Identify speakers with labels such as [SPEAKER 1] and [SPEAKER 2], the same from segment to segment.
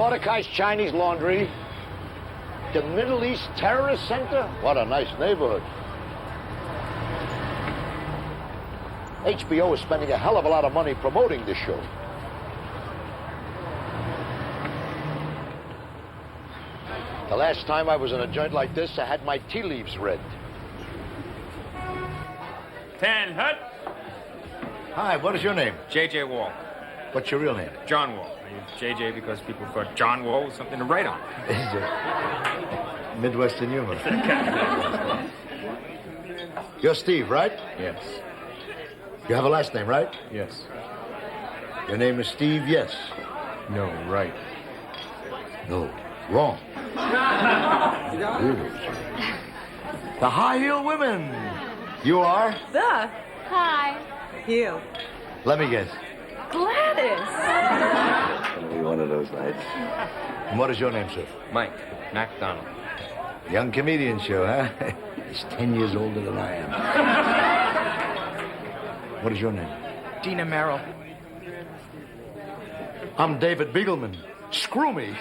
[SPEAKER 1] Mordecai's Chinese Laundry, the Middle East Terrorist Center. What a nice neighborhood. HBO is spending a hell of a lot of money promoting this show. The last time I was in a joint like this, I had my tea leaves read.
[SPEAKER 2] 10 Hut.
[SPEAKER 1] Hi, what is your name?
[SPEAKER 2] J.J. Wall.
[SPEAKER 1] What's your real name?
[SPEAKER 2] John Wall. I use J.J. because people thought John Wall was something to write on.
[SPEAKER 1] Is it? Midwestern humor. You're Steve, right?
[SPEAKER 2] Yes.
[SPEAKER 1] You have a last name, right?
[SPEAKER 2] Yes.
[SPEAKER 1] Your name is Steve, yes.
[SPEAKER 2] No, right.
[SPEAKER 1] No, wrong. Really? The high heel women. You are?
[SPEAKER 3] The. Hi. You.
[SPEAKER 1] Let me guess.
[SPEAKER 3] Gladys.
[SPEAKER 1] Gonna be one of those nights. And what is your name, sir?
[SPEAKER 2] Mike MacDonald.
[SPEAKER 1] Young comedian show, huh? He's 10 years older than I am. What is your name?
[SPEAKER 2] Dina Merrill.
[SPEAKER 1] I'm David Beagleman. Screw me.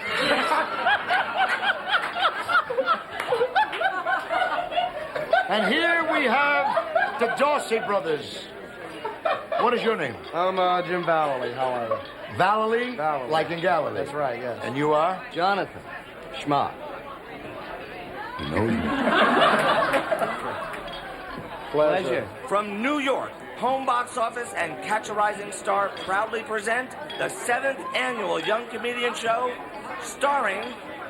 [SPEAKER 1] And here we have the Dorsey brothers. What is your name?
[SPEAKER 4] I'm Jim Vallely. How are you?
[SPEAKER 1] Vallely?
[SPEAKER 4] Vallely.
[SPEAKER 1] Like in Galilee.
[SPEAKER 4] That's right, yes.
[SPEAKER 1] And you are?
[SPEAKER 4] Jonathan Schmott.
[SPEAKER 1] He knows me.
[SPEAKER 4] Pleasure.
[SPEAKER 5] From New York, Home Box Office and Catch a Rising Star proudly present the 7th annual Young Comedian Show, starring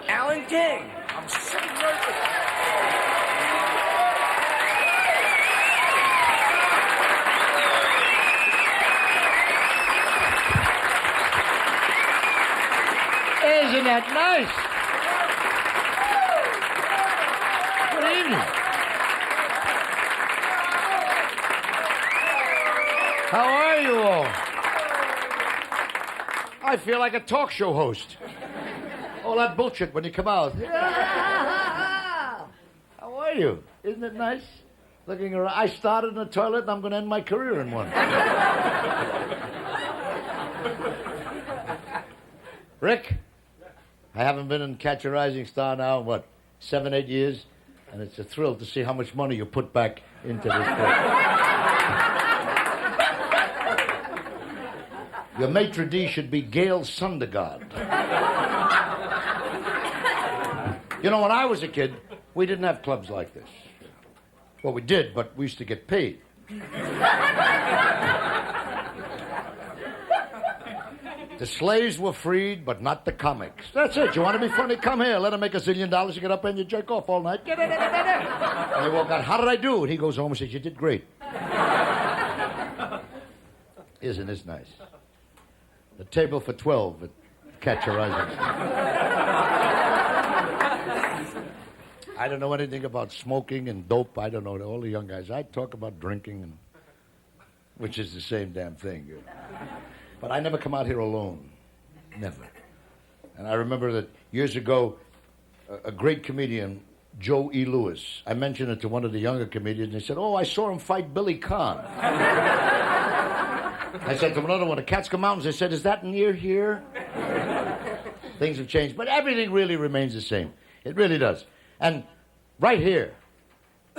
[SPEAKER 5] Alan King. I'm so nervous.
[SPEAKER 1] Isn't that nice? Good evening. How are you all? I feel like a talk show host. All that bullshit when you come out. How are you? Isn't it nice? Looking around. I started in the toilet and I'm going to end my career in one. Rick? I haven't been in Catch a Rising Star now, what, 7, 8 years? And it's a thrill to see how much money you put back into this place. Your maitre d' should be Gail Sundergaard. You know, when I was a kid, we didn't have clubs like this. Well, we did, but we used to get paid. The slaves were freed, but not the comics. That's it. You want to be funny? Come here. Let him make $1 zillion. You get up and you jerk off all night. Get it. And they walk out. How did I do? And he goes home and says, you did great. Isn't this nice? The table for 12 at Catch a Rising Star. I don't know anything about smoking and dope. I don't know. All the young guys. I talk about drinking, and which is the same damn thing. But I never come out here alone. Never. And I remember that years ago, a great comedian, Joe E. Lewis, I mentioned it to one of the younger comedians, and he said, oh, I saw him fight Billy Conn. I said to another one, the Catskill Mountains, I said, is that near here? Things have changed, but everything really remains the same. It really does. And right here,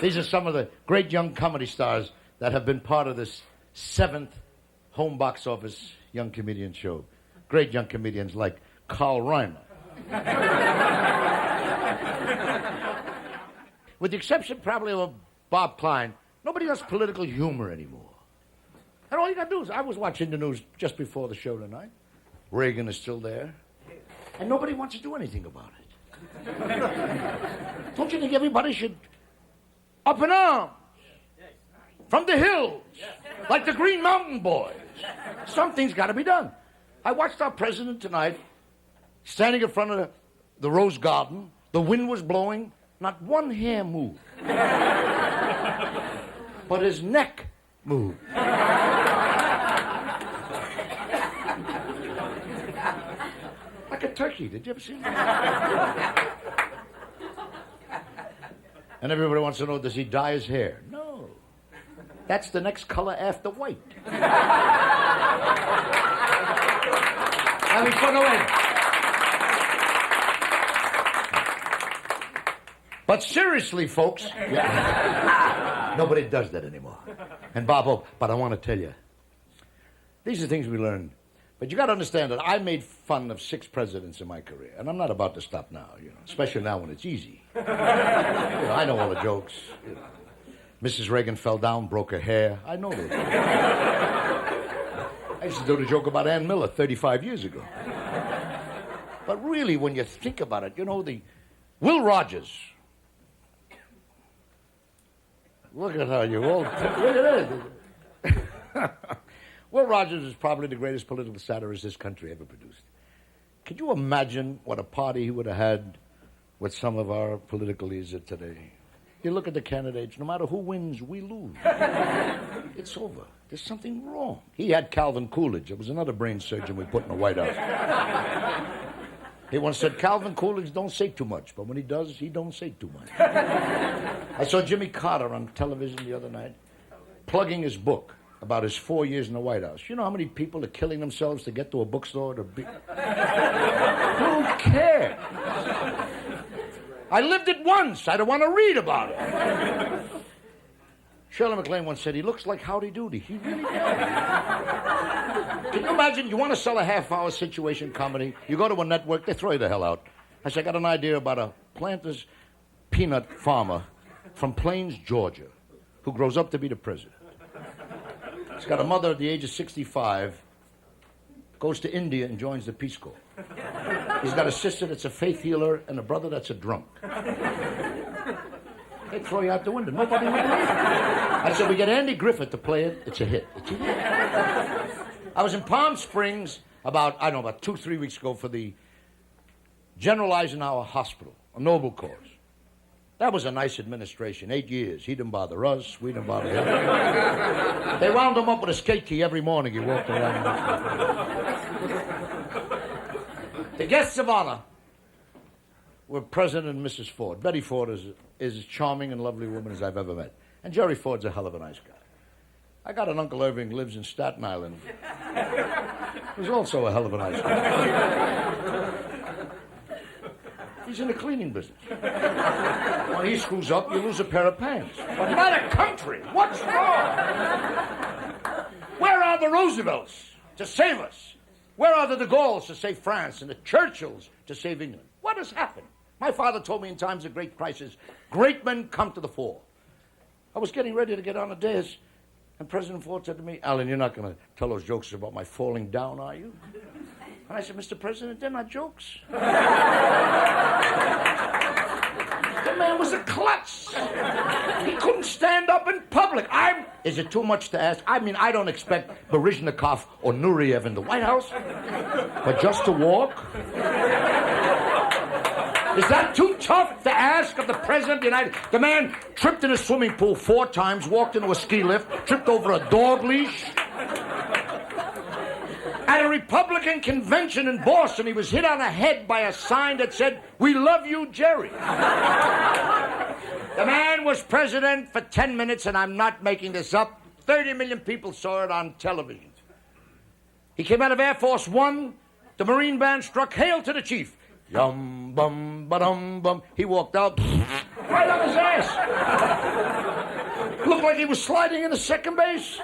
[SPEAKER 1] these are some of the great young comedy stars that have been part of this 7th Home Box Office Young Comedian Show. Great young comedians like Carl Reimer. With the exception probably of Bob Klein, nobody does political humor anymore. And all you got to do is, I was watching the news just before the show tonight. Reagan is still there. And nobody wants to do anything about it. Don't you think everybody should up in arms? From the hills, like the Green Mountain Boys. Something's got to be done. I watched our president tonight standing in front of the Rose Garden. The wind was blowing. Not one hair moved. But his neck moved. Like a turkey. Did you ever see that? And everybody wants to know, does he dye his hair? No. That's the next color after white. Now, before go in, But seriously, folks, nobody does that anymore. And Bob Hope, but I want to tell you, these are things we learned. But you got to understand that I made fun of 6 presidents in my career, and I'm not about to stop now, especially now when it's easy. I know all the jokes. Mrs. Reagan fell down, broke her hair. I know those. I used to do the joke about Ann Miller 35 years ago. But really, when you think about it, the Will Rogers. Look at how you all... Look at that. Will Rogers is probably the greatest political satirist this country ever produced. Could you imagine what a party he would have had with some of our political leaders of today? You look at the candidates, no matter who wins, we lose. It's over. There's something wrong. He had Calvin Coolidge. It was another brain surgeon we put in the White House. He once said, Calvin Coolidge don't say too much, but when he does, he don't say too much. I saw Jimmy Carter on television the other night plugging his book about his 4 years in the White House. You know how many people are killing themselves to get to a bookstore to be... Who cares? I lived it once. I don't want to read about it. Shirley MacLaine once said, he looks like Howdy Doody. He really does. Can you imagine, you want to sell a half-hour situation comedy, you go to a network, they throw you the hell out. I said, I got an idea about a Planters peanut farmer from Plains, Georgia, who grows up to be the president. He's got a mother at the age of 65, goes to India and joins the Peace Corps. He's got a sister that's a faith healer and a brother that's a drunk. They throw you out the window. Nobody will believe it. I said, we get Andy Griffith to play it. It's a hit. It's a hit. I was in Palm Springs about 2-3 weeks ago for the General Eisenhower Hospital, a noble cause. That was a nice administration. 8 years. He didn't bother us. We didn't bother him. They wound him up with a skate key every morning. He walked around. The guests of honor were President and Mrs. Ford. Betty Ford is as charming and lovely woman as I've ever met. And Jerry Ford's a hell of a nice guy. I got an Uncle Irving who lives in Staten Island. He's also a hell of a nice guy. He's in the cleaning business. When he screws up, you lose a pair of pants. But not a country. What's wrong? Where are the Roosevelts to save us? Where are the de Gaulles to save France and the Churchills to save England? What has happened? My father told me in times of great crisis, great men come to the fore. I was getting ready to get on a dais, and President Ford said to me, Alan, you're not going to tell those jokes about my falling down, are you? And I said, Mr. President, they're not jokes. The man was a klutz. He couldn't stand up in public. Is it too much to ask? I mean, I don't expect Baryshnikov or Nureyev in the White House, but just to walk? Is that too tough to ask of the President of the United States? The man tripped in a swimming pool 4 times, walked into a ski lift, tripped over a dog leash. At a Republican convention in Boston, he was hit on the head by a sign that said, "We love you, Jerry." The man was president for 10 minutes, and I'm not making this up. 30 million people saw it on television. He came out of Air Force One. The Marine Band struck "Hail to the Chief." Yum, bum, ba-dum, bum. He walked out, right on his ass. Looked like he was sliding into second base.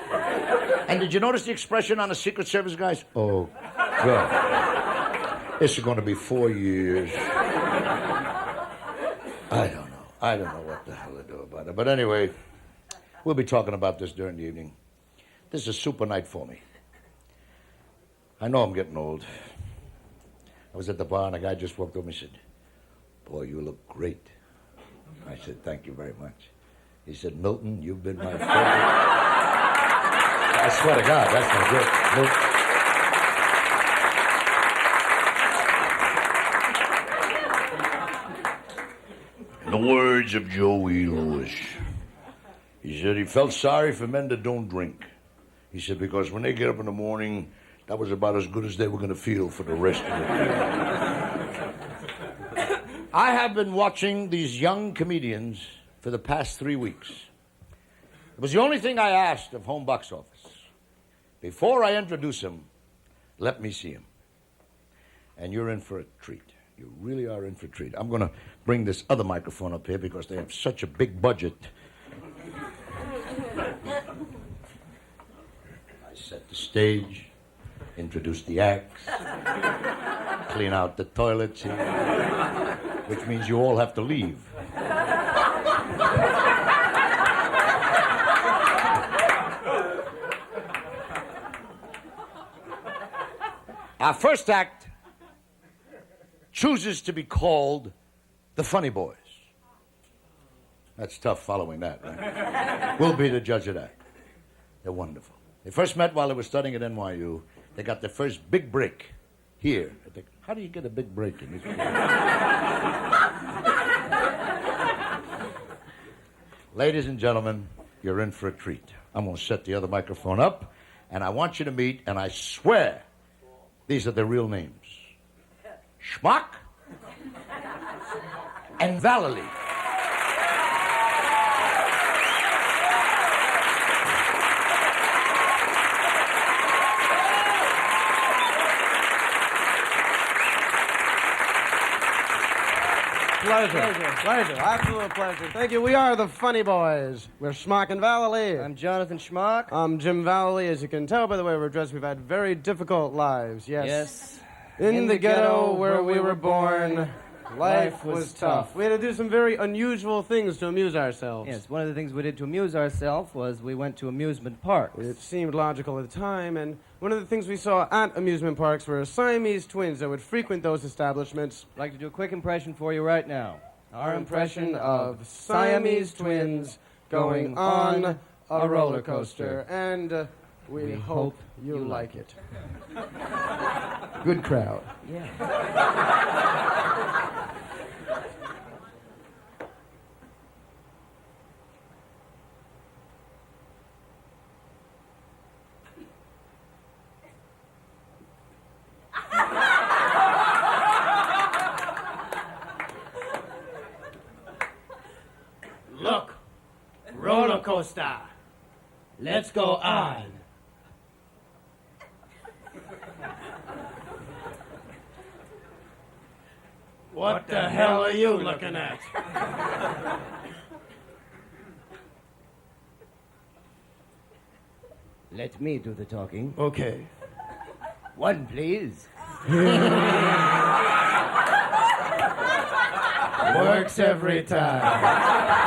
[SPEAKER 1] And did you notice the expression on the Secret Service guys? Oh, God. This is going to be 4 years. I don't know. I don't know what the hell to do about it. But anyway, we'll be talking about this during the evening. This is a super night for me. I know I'm getting old. I was at the bar and a guy just walked over and said, "Boy, you look great." I said, "Thank you very much." He said, "Milton, you've been my favorite." I swear to God, that's my joke. In the words of Joey Lewis, he said he felt sorry for men that don't drink. He said, because when they get up in the morning, that was about as good as they were going to feel for the rest of the day. I have been watching these young comedians for the past 3 weeks. It was the only thing I asked of Home Box Office. Before I introduce him, let me see him. And you're in for a treat. You really are in for a treat. I'm going to bring this other microphone up here because they have such a big budget. I set the stage, introduce the acts, clean out the toilets here, which means you all have to leave. Our first act chooses to be called the Funny Boys. That's tough following that, right? We'll be the judge of that. They're wonderful. They first met while they were studying at NYU. They got their first big break here. I think, how do you get a big break in this? Ladies and gentlemen, you're in for a treat. I'm going to set the other microphone up, and I want you to meet, and I swear these are their real names. Schmuck and Valerie.
[SPEAKER 4] Pleasure. Absolute pleasure. Thank you. We are the Funny Boys. We're Schmuck and Valley.
[SPEAKER 6] I'm Jonathan Schmuck.
[SPEAKER 4] I'm Jim Valley. As you can tell by the way we're dressed, we've had very difficult lives. Yes. In the ghetto where we were born, life was tough. We had to do some very unusual things to amuse ourselves.
[SPEAKER 6] Yes, one of the things we did to amuse ourselves was we went to amusement parks.
[SPEAKER 4] It seemed logical at the time, and one of the things we saw at amusement parks were Siamese twins that would frequent those establishments.
[SPEAKER 6] I'd like to do a quick impression for you right now.
[SPEAKER 4] Our impression of Siamese twins going on a roller coaster. And we hope you like it. Good crowd.
[SPEAKER 6] Yeah.
[SPEAKER 7] Look, roller coaster. Let's go on. What the hell are you looking at?
[SPEAKER 6] Let me do the talking.
[SPEAKER 7] Okay.
[SPEAKER 6] One, please.
[SPEAKER 7] Works every time.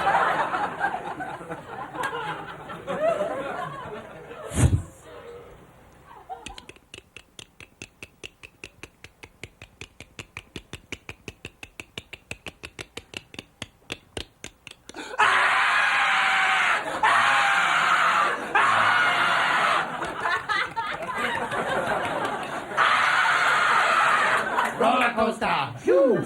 [SPEAKER 7] Roller coaster. Phew.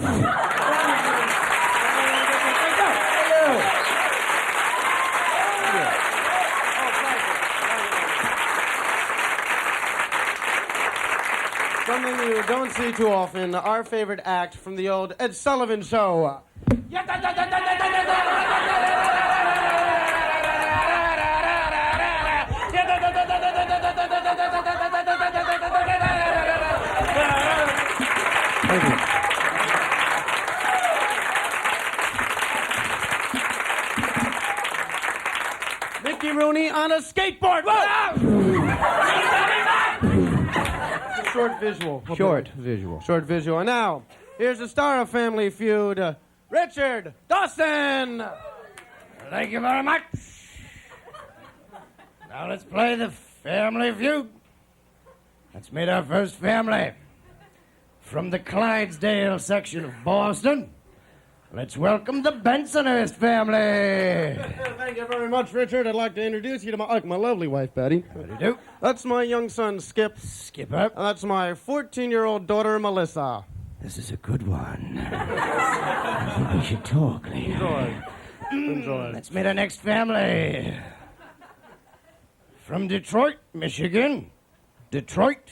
[SPEAKER 4] Something you don't see too often, our favorite act from the old Ed Sullivan Show. Thank you. Mickey Rooney on a skateboard. Whoa! Short visual. Short visual. And now, here's the star of Family Feud, Richard Dawson.
[SPEAKER 7] Thank you very much. Now let's play the Family Feud. Let's meet our first family. From the Clydesdale section of Boston, let's welcome the Bensonhurst family.
[SPEAKER 4] Thank you very much, Richard. I'd like to introduce you to my lovely wife, Betty.
[SPEAKER 7] How do you do?
[SPEAKER 4] That's my young son, Skip.
[SPEAKER 7] Skipper.
[SPEAKER 4] And that's my 14-year-old daughter, Melissa.
[SPEAKER 7] This is a good one. I think we should talk later.
[SPEAKER 4] Enjoy.
[SPEAKER 7] Let's meet our next family. From Detroit, Michigan. Detroit.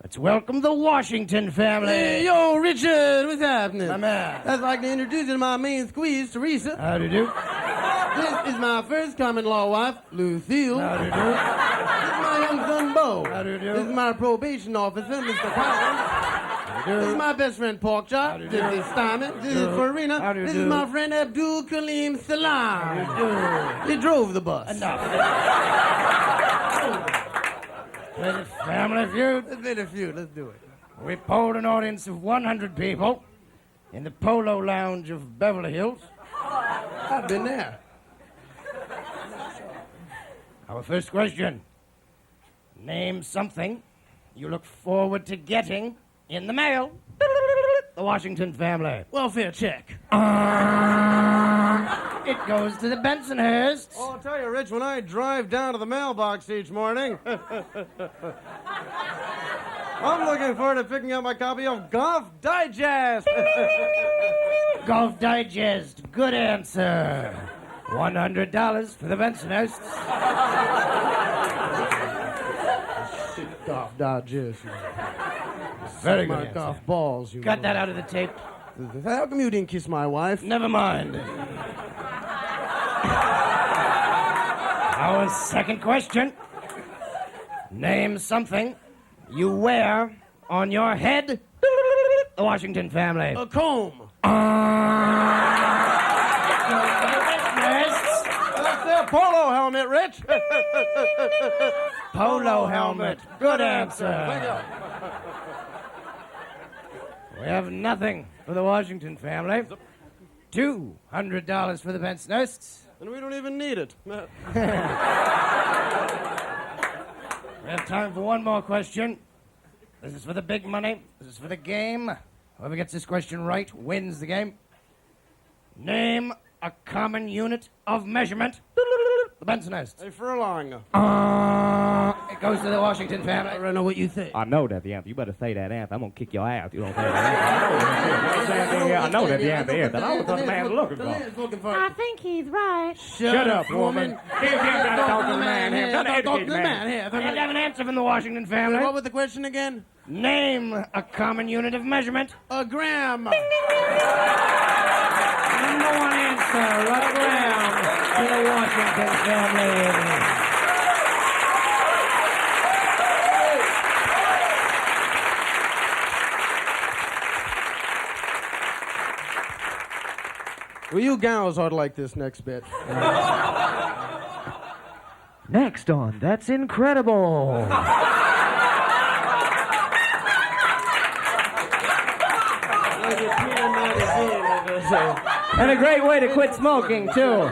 [SPEAKER 7] Let's welcome the Washington family.
[SPEAKER 4] Hey, yo, Richard, what's happening?
[SPEAKER 7] My man.
[SPEAKER 4] I'd like to introduce you to my main squeeze, Teresa.
[SPEAKER 7] How do you do?
[SPEAKER 4] This is my first common-law wife, Lucille.
[SPEAKER 7] How do you do?
[SPEAKER 4] This is my young son, Bo.
[SPEAKER 7] How do you do?
[SPEAKER 4] This is my probation officer, Mr. Collins. This is my best friend, Pork Chop. This is Simon. This is Farina. This is my friend Abdul Kalim Salam. He drove the bus.
[SPEAKER 7] Enough. Play the Family Feud.
[SPEAKER 4] Let's play the feud. Let's do it.
[SPEAKER 7] We polled an audience of 100 people in the Polo Lounge of Beverly Hills.
[SPEAKER 4] I've been there.
[SPEAKER 7] Our first question. Name something you look forward to getting in the mail. The Washington family.
[SPEAKER 4] Welfare check.
[SPEAKER 7] It goes to the Bensonhursts.
[SPEAKER 4] Oh, I'll tell you, Rich, when I drive down to the mailbox each morning, I'm looking forward to picking up my copy of Golf Digest.
[SPEAKER 7] Golf Digest. Good answer. $100 for the Bensonhursts.
[SPEAKER 4] Golf Digest.
[SPEAKER 7] Very good
[SPEAKER 4] My
[SPEAKER 7] answer.
[SPEAKER 4] golf balls, you
[SPEAKER 7] Got
[SPEAKER 4] know.
[SPEAKER 7] that out of the tape.
[SPEAKER 4] How come you didn't kiss my wife?
[SPEAKER 7] Never mind. Our second question. Name something you wear on your head. The Washington family.
[SPEAKER 4] A comb. That's their polo helmet, Rich.
[SPEAKER 7] Polo helmet. Good answer.
[SPEAKER 4] Thank you.
[SPEAKER 7] We have nothing for the Washington family. $200 for the Bensonhursts.
[SPEAKER 4] And we don't even need it.
[SPEAKER 7] We have time for one more question. This is for the big money. This is for the game. Whoever gets this question right wins the game. Name a common unit of measurement. The Bensonhursts.
[SPEAKER 4] A furlong.
[SPEAKER 7] It goes to the Washington family.
[SPEAKER 4] I don't know what you think.
[SPEAKER 6] I know that the answer. You better say that answer. I'm gonna kick your ass. You don't say that answer. I know that the answer is. I know what the man's looking for.
[SPEAKER 3] I think he's right.
[SPEAKER 6] Shut up, woman. You gotta talk to the man here. Gotta educate the man.
[SPEAKER 7] And have an answer from the Washington family.
[SPEAKER 4] What was the question again?
[SPEAKER 7] Name a common unit of measurement.
[SPEAKER 4] A gram.
[SPEAKER 7] Number one answer, a gram to the Washington family.
[SPEAKER 4] Well, you gals ought to like this next bit.
[SPEAKER 6] Next on, that's incredible. And a great way to quit smoking, too.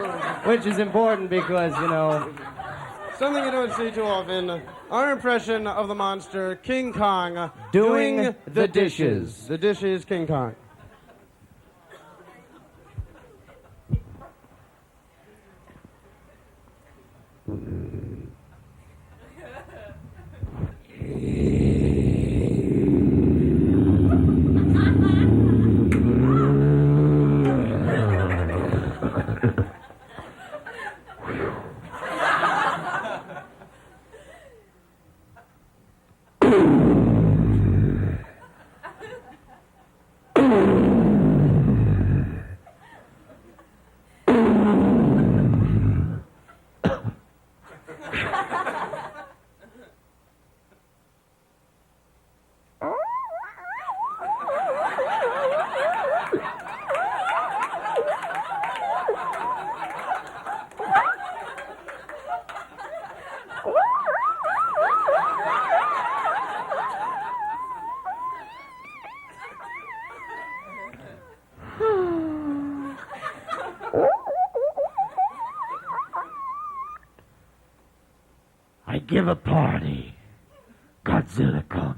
[SPEAKER 6] Which is important because, you know,
[SPEAKER 4] Something you don't see too often. Our impression of the monster, King Kong,
[SPEAKER 6] Doing the dishes.
[SPEAKER 4] The dish is King Kong.
[SPEAKER 7] I give a party. Godzilla comes.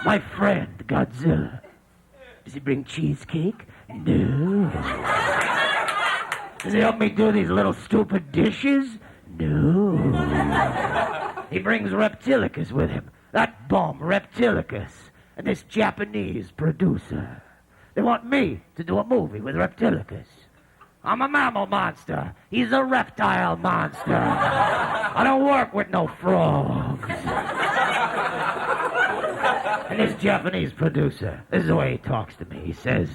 [SPEAKER 7] My friend, Godzilla. Does he bring cheesecake? No. Does he help me do these little stupid dishes? No. He brings Reptilicus with him. That bum, Reptilicus. And this Japanese producer. They want me to do a movie with Reptilicus. I'm a mammal monster. He's a reptile monster. I don't work with no frogs. And this Japanese producer, this is the way he talks to me. He says,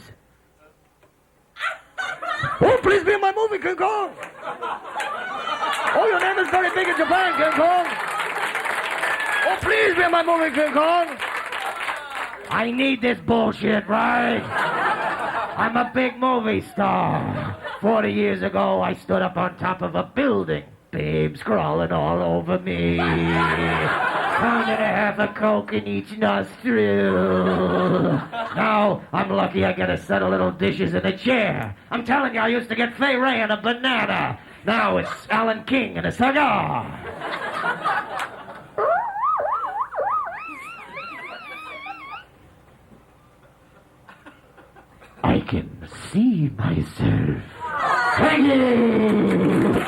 [SPEAKER 7] "Oh, please be in my movie, King Kong. Oh, your name is very big in Japan, King Kong. Oh, please be in my movie, King Kong. I need this bullshit, right? I'm a big movie star. 40 years ago, I stood up on top of a building. Babes crawling all over me. Pound and a half of coke in each nostril. Now, I'm lucky I get a set of little dishes in a chair. I'm telling you, I used to get Fay Ray and a banana. Now it's Alan King and a cigar. I can see myself. Thank you!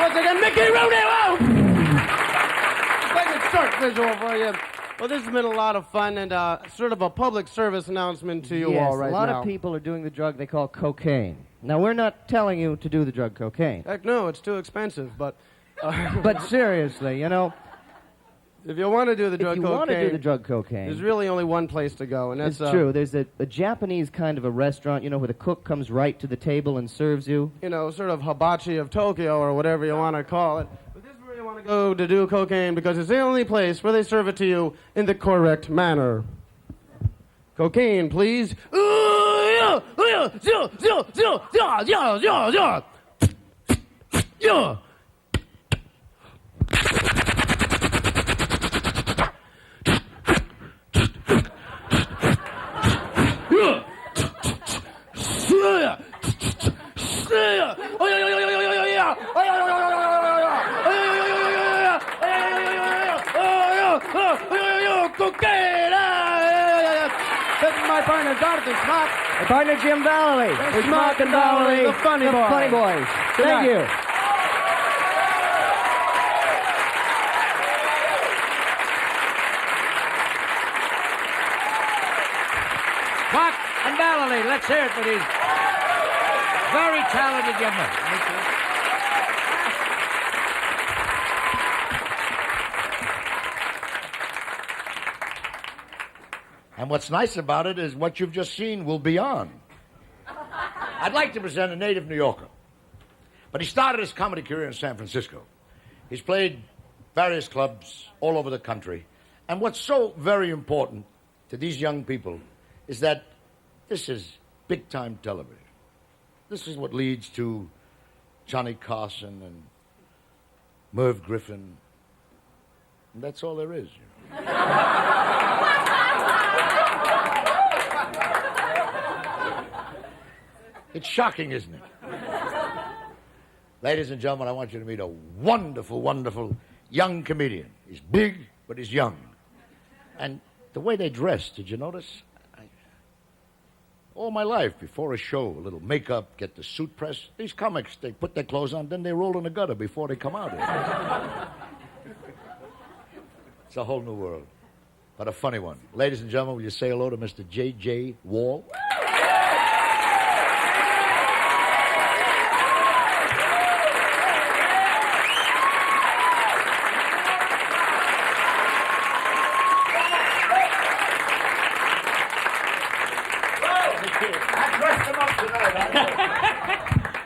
[SPEAKER 4] Once again, Mickey Rooney! Whoa! Like a short visual for you. Well, this has been a lot of fun and sort of a public service announcement to you all right now.
[SPEAKER 8] Yes, a lot of people are doing the drug they call cocaine. Now, we're not telling you to do the drug cocaine.
[SPEAKER 4] Heck no, it's too expensive, but...
[SPEAKER 8] But seriously, you know...
[SPEAKER 4] If you want to do the drug cocaine...
[SPEAKER 8] If you want to do the drug cocaine...
[SPEAKER 4] There's really only one place to go, and that's...
[SPEAKER 8] It's true. There's a Japanese kind of a restaurant, you know, where the cook comes right to the table and serves you.
[SPEAKER 4] You know, sort of hibachi of Tokyo or whatever you want to call it. But this is where you want to go to do cocaine because it's the only place where they serve it to you in the correct manner. Cocaine, please. My partner, Jonathan Smock.
[SPEAKER 8] My partner, Jim Valley.
[SPEAKER 4] Smock and Valley, the Funny Boys.
[SPEAKER 8] Funny Boys. Thank you.
[SPEAKER 9] Smock and Valley, let's hear it for these very talented young men.
[SPEAKER 1] And what's nice about it is what you've just seen will be on. I'd like to present a native New Yorker. But he started his comedy career in San Francisco. He's played various clubs all over the country. And what's so very important to these young people is that this is big-time television. This is what leads to Johnny Carson and Merv Griffin. And that's all there is, you know. It's shocking, isn't it? Ladies and gentlemen, I want you to meet a wonderful, wonderful young comedian. He's big, but he's young. And the way they dress, did you notice? All my life, before a show, a little makeup, get the suit pressed. These comics, they put their clothes on, then they roll in the gutter before they come out. It's a whole new world, but a funny one. Ladies and gentlemen, will you say hello to Mr. J.J. Wall?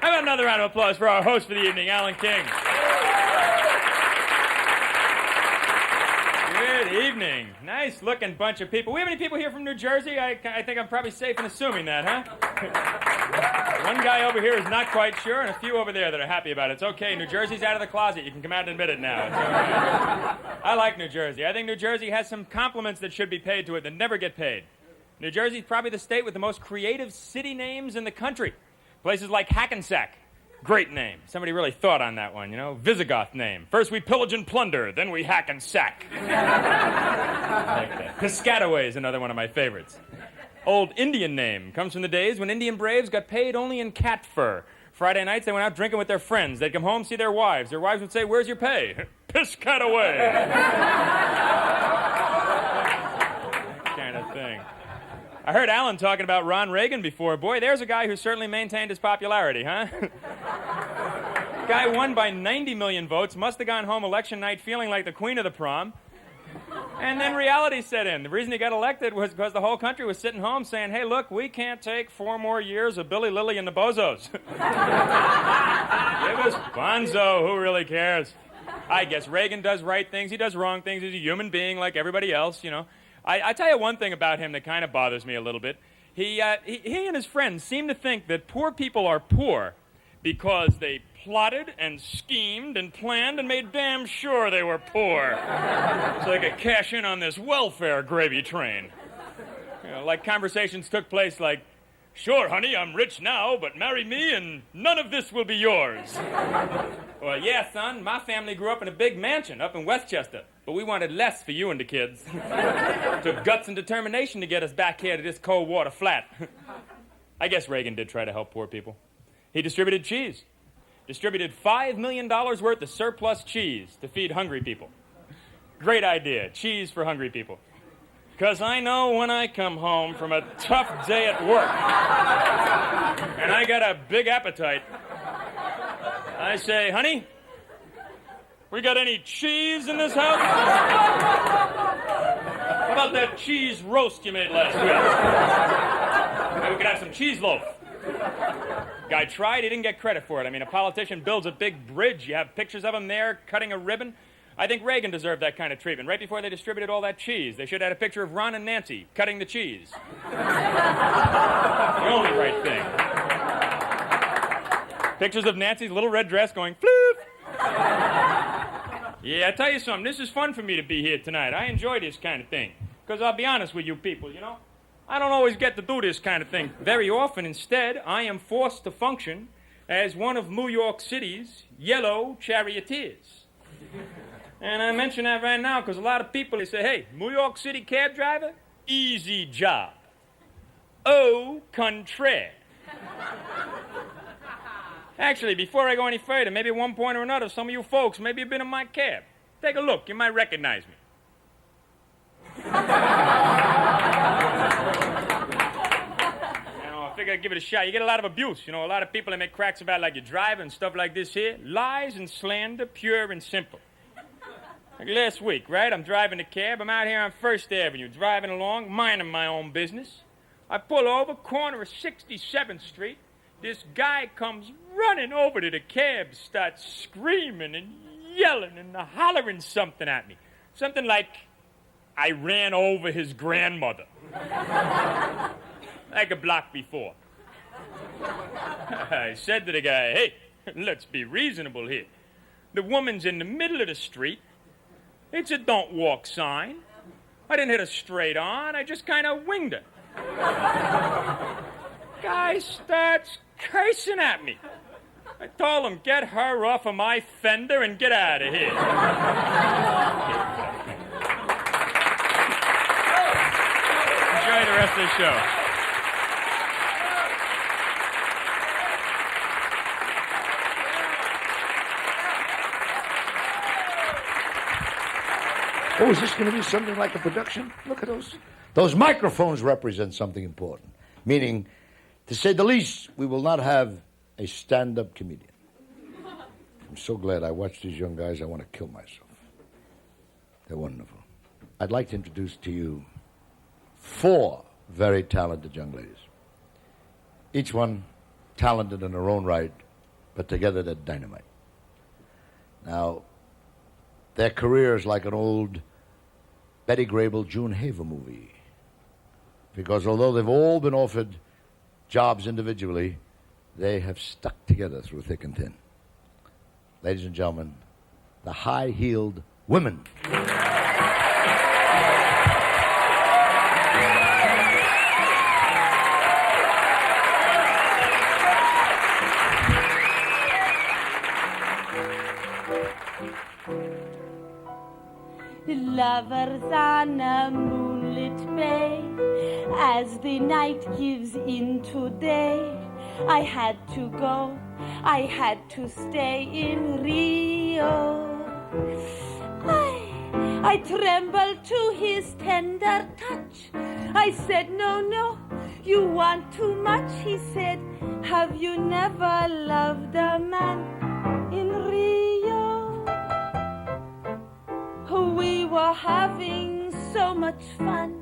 [SPEAKER 2] How about another round of applause for our host for the evening, Alan King. Good evening. Nice looking bunch of people. We have any people here from New Jersey? I think I'm probably safe in assuming that, huh? One guy over here is not quite sure, and a few over there that are happy about it. It's okay. New Jersey's out of the closet. You can come out and admit it now. It's okay. I like New Jersey. I think New Jersey has some compliments that should be paid to it that never get paid. New Jersey's probably the state with the most creative city names in the country. Places like Hackensack. Great name. Somebody really thought on that one, you know? Visigoth name. First we pillage and plunder, then we hack and sack. I like that. Piscataway is another one of my favorites. Old Indian name. Comes from the days when Indian braves got paid only in cat fur. Friday nights they went out drinking with their friends. They'd come home, see their wives. Their wives would say, "Where's your pay?" Piscataway. Kind of thing. I heard Alan talking about Ron Reagan before. Boy, there's a guy who certainly maintained his popularity, huh? Guy won by 90 million votes, must have gone home election night feeling like the queen of the prom. And then reality set in. The reason he got elected was because the whole country was sitting home saying, hey, look, we can't take 4 more years of Billy, Lilly, and the Bozos. Give us Bonzo. Who really cares? I guess Reagan does right things. He does wrong things. He's a human being like everybody else, you know. I tell you one thing about him that kind of bothers me a little bit. He and his friends seem to think that poor people are poor because they plotted and schemed and planned and made damn sure they were poor so they could cash in on this welfare gravy train. You know, like conversations took place like, sure, honey, I'm rich now, but marry me and none of this will be yours. Well, yeah, son, my family grew up in a big mansion up in Westchester, but we wanted less for you and the kids. It took guts and determination to get us back here to this cold water flat. I guess Reagan did try to help poor people. He distributed cheese. Distributed $5 million worth of surplus cheese to feed hungry people. Great idea, cheese for hungry people. Because I know when I come home from a tough day at work and I got a big appetite, I say, honey, we got any cheese in this house? How about that cheese roast you made last week? Maybe we could have some cheese loaf. Guy tried, he didn't get credit for it. I mean, a politician builds a big bridge. You have pictures of him there cutting a ribbon. I think Reagan deserved that kind of treatment. Right before they distributed all that cheese, they should have had a picture of Ron and Nancy cutting the cheese. The only right thing. Pictures of Nancy's little red dress going floop. Yeah, I tell you something, this is fun for me to be here tonight. I enjoy this kind of thing. Because I'll be honest with you people, you know, I don't always get to do this kind of thing very often. Instead, I am forced to function as one of New York City's yellow charioteers. And I mention that right now because a lot of people, they say, hey, New York City cab driver, easy job. Au contraire. Actually, before I go any further, maybe at one point or another, some of you folks, maybe you've been in my cab. Take a look. You might recognize me. I figure I'd give it a shot. You get a lot of abuse. You know, a lot of people that make cracks about like you drive and stuff like this here. Lies and slander, pure and simple. Like last week, right? I'm driving a cab. I'm out here on First Avenue, driving along, minding my own business. I pull over, corner of 67th Street. This guy comes running over to the cab, starts screaming and yelling and hollering something at me. Something like, I ran over his grandmother. Like a block before. I said to the guy, hey, let's be reasonable here. The woman's in the middle of the street. It's a don't walk sign. I didn't hit her straight on. I just kind of winged her. Guy starts cursing at me. I told him, get her off of my fender and get out of here. Enjoy the rest of the show.
[SPEAKER 1] Oh, is this going to be something like a production? Look at those. Those microphones represent something important. Meaning, to say the least, we will not have a stand-up comedian. I'm so glad I watched these young guys. I want to kill myself. They're wonderful. I'd like to introduce to you 4 very talented young ladies. Each one talented in her own right, but together they're dynamite. Now, their career is like an old Betty Grable, June Haver movie. Because although they've all been offered jobs individually, they have stuck together through thick and thin. Ladies and gentlemen, the High-Heeled Women.
[SPEAKER 10] Lovers on a moonlit bay, as the night gives into day, I had to go, I had to stay in Rio. I trembled to his tender touch. I said, no, no, you want too much. He said, have you never loved a man in Rio? We were having so much fun.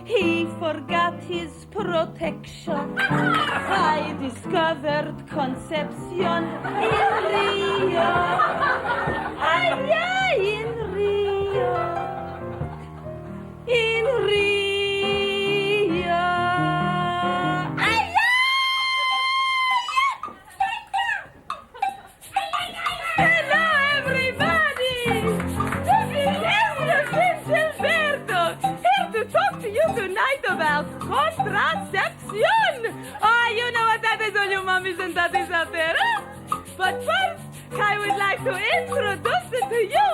[SPEAKER 10] He forgot his protection. I discovered Concepcion in Rio. Ay, in Rio. In Rio. Ay, hello, everybody. This is Gilberto, here to talk to you tonight about contraception. Oh, you know what that is, all you mommies and daddies out there, huh? But first, I would like to introduce it to you,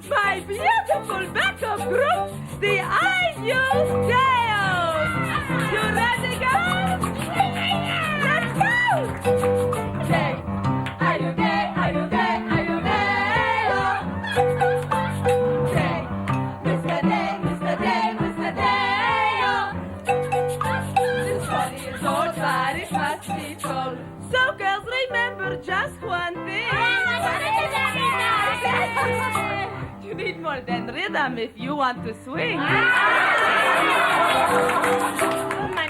[SPEAKER 10] my beautiful backup group, the IUDEOs. You ready, guys? Let's go! Day, IUDE, IUDE, IUDEO. Day, Mr. Day, Mr. Day, Mr. Deo. This story is old, but it must be told. So, girls, remember just one thing. You need more than rhythm if you want to swing.
[SPEAKER 11] My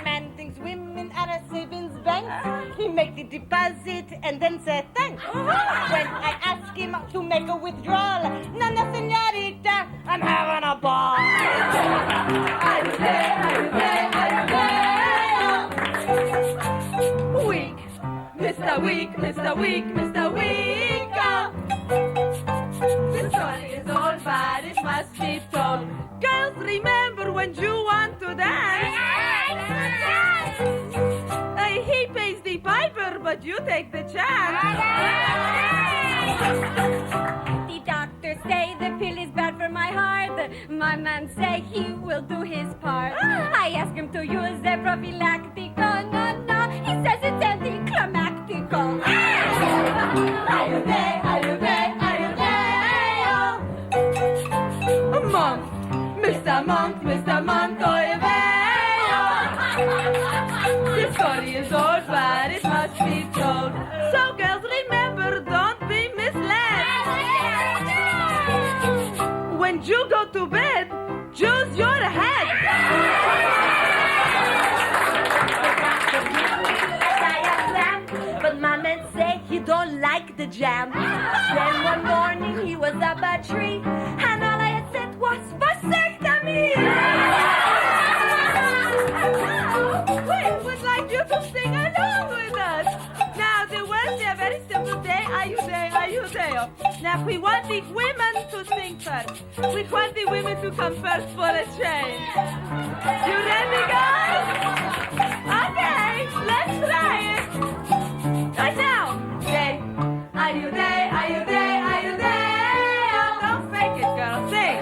[SPEAKER 11] man thinks women are a savings bank. He make the deposit and then say thanks. When I ask him to make a withdrawal, no, señorita, I'm having a ball.
[SPEAKER 10] Weak, Mr. Weak, Mr. Weak, Mr. Weak. The story is old, but it must be told. Girls, remember when you want to dance? He pays the piper, but you take the chance.
[SPEAKER 11] The doctors say the pill is bad for my heart. My man say he will do his part. I ask him to use a prophylactico. No, he says it's anticlimactico.
[SPEAKER 10] Monk, Mr. Monk, Mr. Monk, oye veo. The story is old, but it must be told. So, girls, remember, don't be misled. When you go to bed, choose your head.
[SPEAKER 11] But my man say he don't like the jam. Then one morning he was up a tree, and all I had said was vasectomy.
[SPEAKER 10] We would like you to sing along with us. Now, the words are very simple. Day, ayude, ayudeo. Now, we want the women to sing first. We want the women to come first for a change. You ready, guys? Okay, let's try it. Right now. Day, ayude, ayude, ayudeo. Don't fake it, girl. Sing.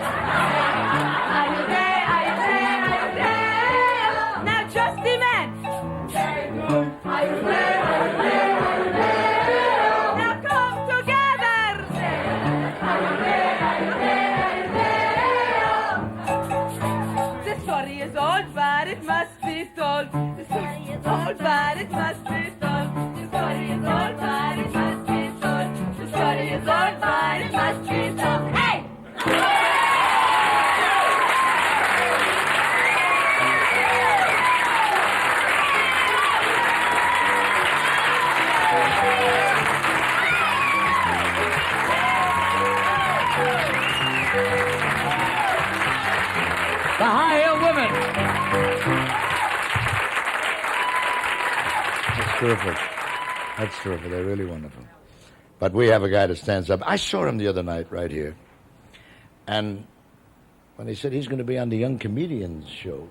[SPEAKER 10] Ayude, ayude, ayudeo. Now, just the men. Ayude, ayude, ayudeo. Now, come together. Ayude, ayude, ayudeo. The story is old, but it must be told. The story is old, but it must be told. The story is old, but it must be told. The story is old, but it must be told. Hey!
[SPEAKER 9] The High Heel Women.
[SPEAKER 1] That's terrific. That's terrific. They're really wonderful. But we have a guy that stands up. I saw him the other night right here. And when he said he's going to be on the Young Comedians show,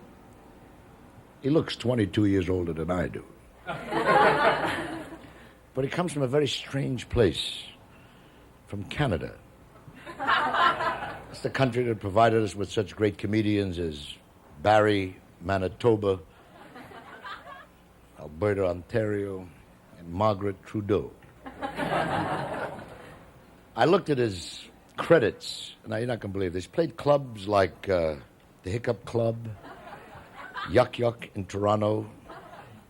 [SPEAKER 1] he looks 22 years older than I do. But he comes from a very strange place, from Canada. It's the country that provided us with such great comedians as Barry, Manitoba, Alberta, Ontario, and Margaret Trudeau. I looked at his credits. Now, you're not going to believe this. He's played clubs like the Hiccup Club, Yuck Yuck in Toronto,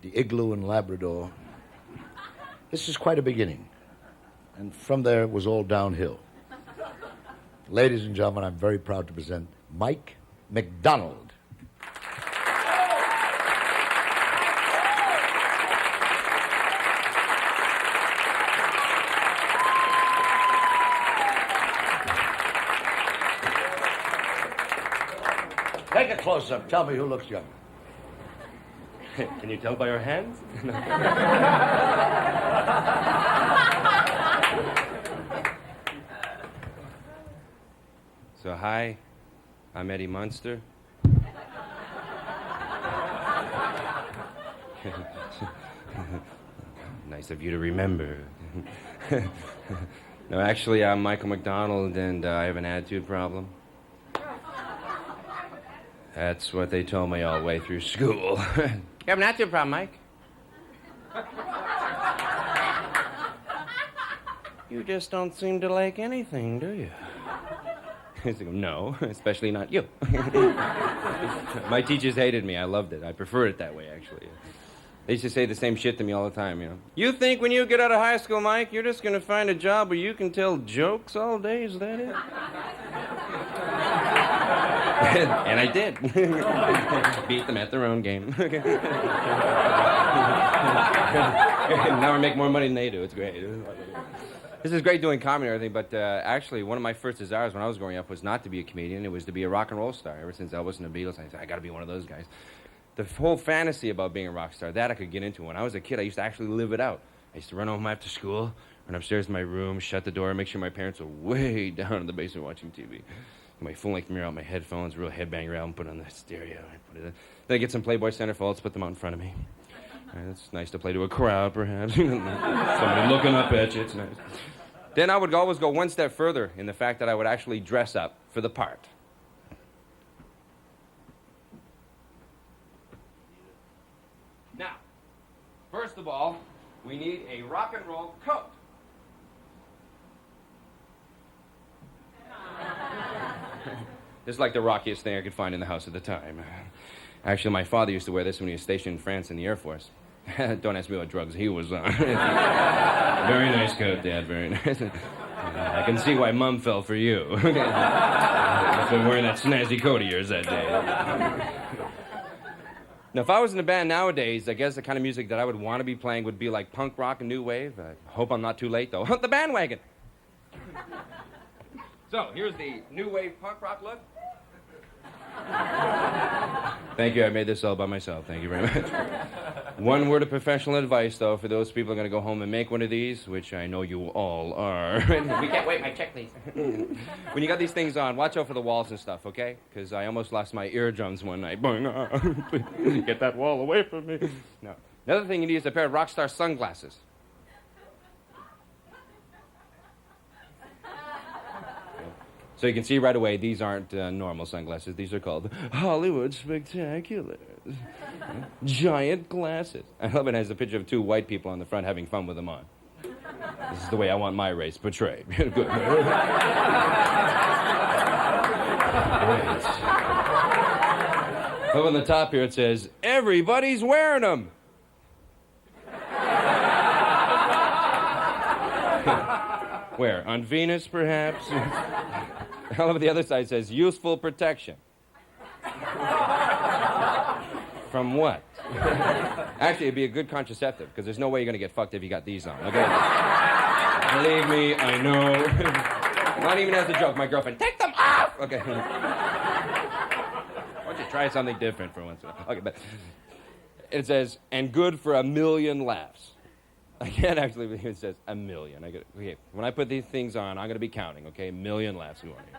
[SPEAKER 1] the Igloo in Labrador. This is quite a beginning. And from there, it was all downhill. Ladies and gentlemen, I'm very proud to present Mike McDonald. Take a close-up. Tell me who looks younger.
[SPEAKER 12] Can you tell by our hands? So, hi, I'm Eddie Munster. Nice of you to remember. No, actually, I'm Michael McDonald, and I have an attitude problem. That's what they told me all the way through school. You have an attitude problem, Mike? You just don't seem to like anything, do you? I said, no, especially not you. My teachers hated me. I loved it. I preferred it that way, actually. They used to say the same shit to me all the time, you know. You think when you get out of high school, Mike, you're just going to find a job where you can tell jokes all day? Is that it? And I did. Beat them at their own game. Now I make more money than they do. It's great. This is great doing comedy and everything, but actually one of my first desires when I was growing up was not to be a comedian. It was to be a rock and roll star. Ever since Elvis and the Beatles, I said, I got to be one of those guys. The whole fantasy about being a rock star, that I could get into. When I was a kid, I used to actually live it out. I used to run home after school, run upstairs to my room, shut the door, make sure my parents were way down in the basement watching TV. My full-length mirror out, my headphones, real headbanger album, put on the stereo. Then I get some Playboy centerfolds, put them out in front of me. It's nice to play to a crowd, perhaps. Somebody looking up at you, it's nice. Then I would always go one step further in the fact that I would actually dress up for the part. Now, first of all, we need a rock and roll coat. This is like the rockiest thing I could find in the house at the time. Actually, my father used to wear this when he was stationed in France in the Air Force. Don't ask me what drugs he was on. Very nice coat, Dad, very nice. I can see why Mom fell for you. He's been wearing that snazzy coat of yours that day. Now, if I was in a band nowadays, I guess the kind of music that I would want to be playing would be like punk rock and new wave. I hope I'm not too late, though. The bandwagon! So, here's the new wave punk rock look. Thank you, I made this all by myself. Thank you very much. One word of professional advice, though, for those people who are going to go home and make one of these, which I know you all are. We can't wait, my check, please. When you got these things on, watch out for the walls and stuff, okay? Because I almost lost my eardrums one night. Get that wall away from me. No. Another thing you need is a pair of rock star sunglasses. So you can see right away, these aren't normal sunglasses. These are called Hollywood Spectaculars. Giant glasses. I love it has a picture of two white people on the front having fun with them on. This is the way I want my race portrayed. Good. Great. Up on the top here it says, everybody's wearing them. Where? On Venus, perhaps? I love the other side says, useful protection. From what? Actually, it'd be a good contraceptive, because there's no way you're going to get fucked if you got these on, okay? Believe me, I know. Not even as a joke, my girlfriend, take them off! Okay. Why don't you try something different for once in a while? Okay, but it says, and good for 1 million laughs. I can't actually believe it says 1 million. Okay, when I put these things on, I'm going to be counting, okay? 1 million laughs. Who are you?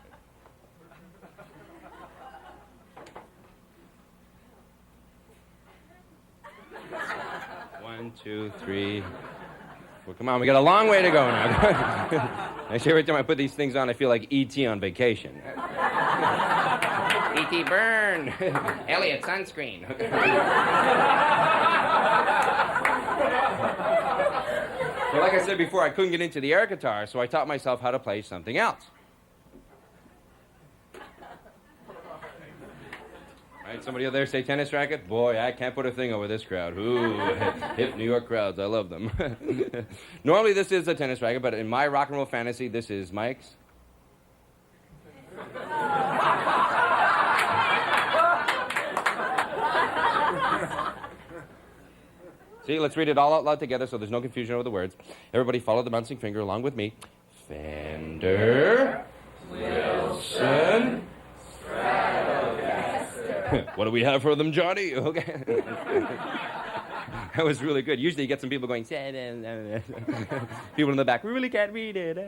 [SPEAKER 12] 1, 2, 3, 4. Come on, we got a long way to go now. Actually, every time I put these things on, I feel like E.T. on vacation. E.T. burn. Elliot, sunscreen. Well, like I said before, I couldn't get into the air guitar, so I taught myself how to play something else. Right, somebody out there say tennis racket? Boy, I can't put a thing over this crowd. Ooh, hip New York crowds, I love them. Normally this is a tennis racket, but in my rock and roll fantasy, this is Mike's. See, let's read it all out loud together so there's no confusion over the words. Everybody follow the bouncing finger along with me. Fender, Wilson, Stratocaster. What do we have for them, Johnny? Okay. That was really good. Usually you get some people going, people in the back, we really can't read it.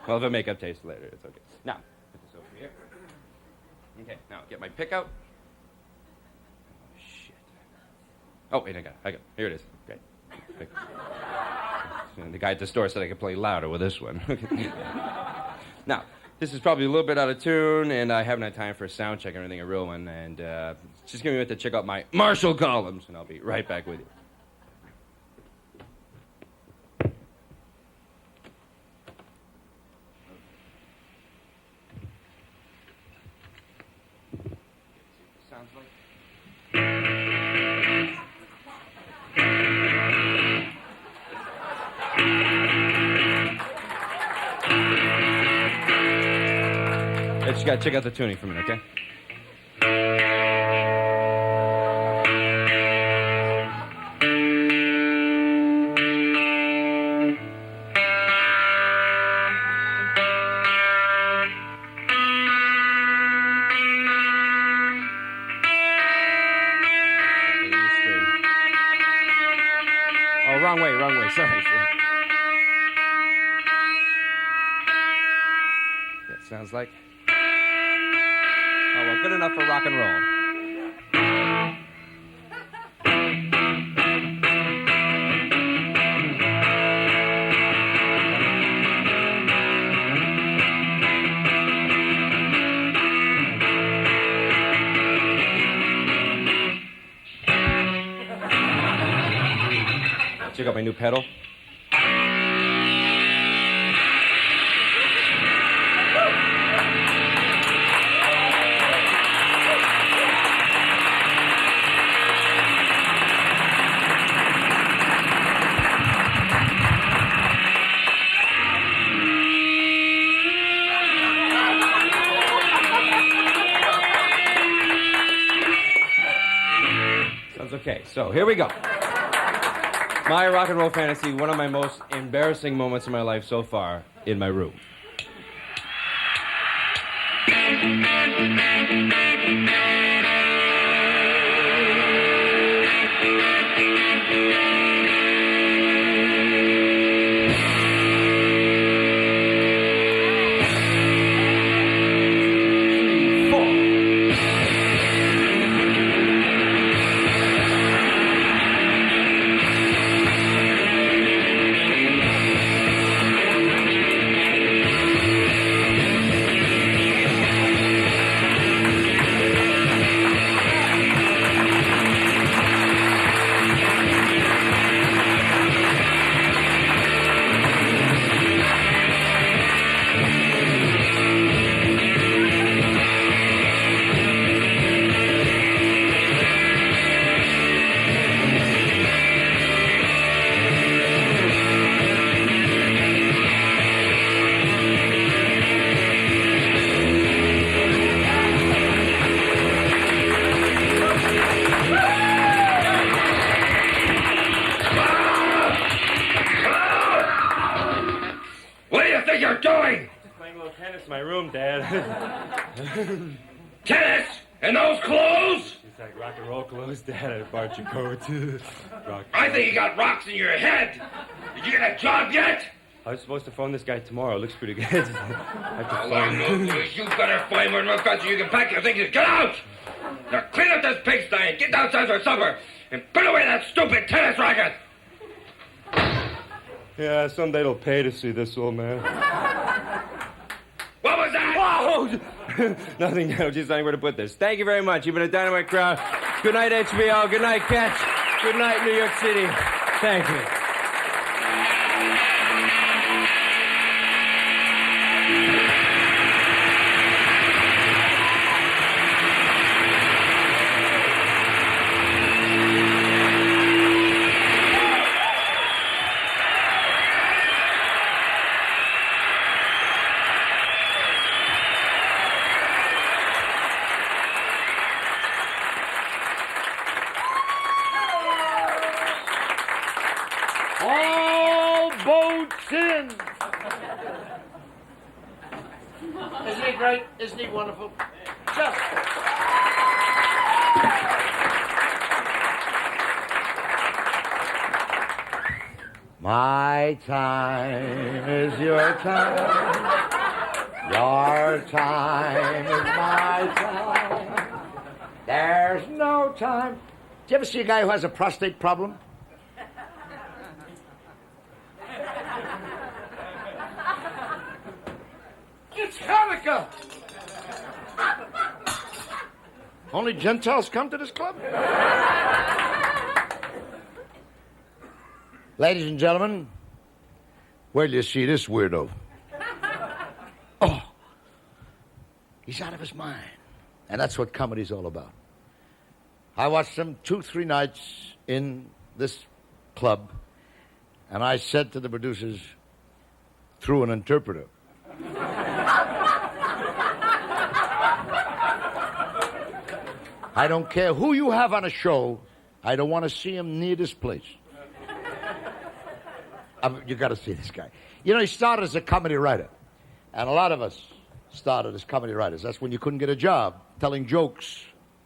[SPEAKER 12] Well, if I make up taste later, it's okay. Now, put this over here. Okay, now get my pick out. Oh, shit. Oh, wait, I got it. Here it is. Great. And the guy at the store said I could play louder with this one. Now, this is probably a little bit out of tune, and I haven't had time for a sound check or anything, a real one, and just give me a minute to check out my Marshall columns, and I'll be right back with you. Sounds like... I just gotta check out the tuning for a minute, okay? Oh, wrong way, sorry. That sounds like... Oh, well, good enough for rock and roll. Check out my new pedal. Okay, so here we go. My rock and roll fantasy, one of my most embarrassing moments in my life so far, in my room.
[SPEAKER 13] Tennis? And those clothes?
[SPEAKER 2] It's like rock and roll clothes, Dad. I bought your coat. Rock.
[SPEAKER 13] I think you got rocks in your head. Did you get a job yet?
[SPEAKER 2] I was supposed to phone this guy tomorrow. Looks pretty good. I have to phone him.
[SPEAKER 13] You better find one real fast so you can pack your things and get out! Now clean up this pigsty and get downstairs for supper and put away that stupid tennis racket!
[SPEAKER 2] Yeah, someday it'll pay to see this old man.
[SPEAKER 13] What was that?
[SPEAKER 2] Whoa! Nothing, no, just anywhere to put this. Thank you very much. You've been a dynamite crowd. Good night, HBO. Good night, Catch. Good night, New York City. Thank you.
[SPEAKER 7] All boats in. Isn't he great? Isn't he wonderful? Just.
[SPEAKER 1] My time is your time. Your time is my time. There's no time. Do you ever see a guy who has a prostate problem?
[SPEAKER 7] It's Hanukkah.
[SPEAKER 1] Only Gentiles come to this club? Ladies and gentlemen, where do you see this weirdo? Oh, he's out of his mind. And that's what comedy's all about. I watched him 2-3 nights in this club, and I said to the producers, through an interpreter, I don't care who you have on a show, I don't want to see him near this place. You got to see this guy. You know, he started as a comedy writer. And a lot of us started as comedy writers. That's when you couldn't get a job telling jokes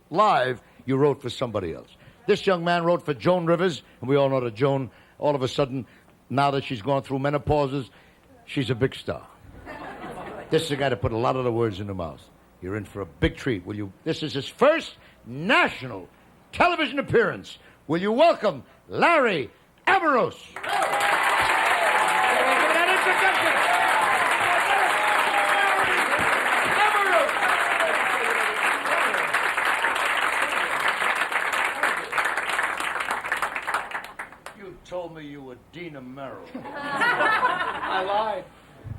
[SPEAKER 1] live, you wrote for somebody else. This young man wrote for Joan Rivers, and we all know that Joan, all of a sudden, now that she's gone through menopauses, she's a big star. This is a guy that put a lot of the words in the mouth. You're in for a big treat. Will you? This is his first national television appearance. Will you welcome Larry Ambrose? You told me you were Dina Merrill.
[SPEAKER 14] I lied.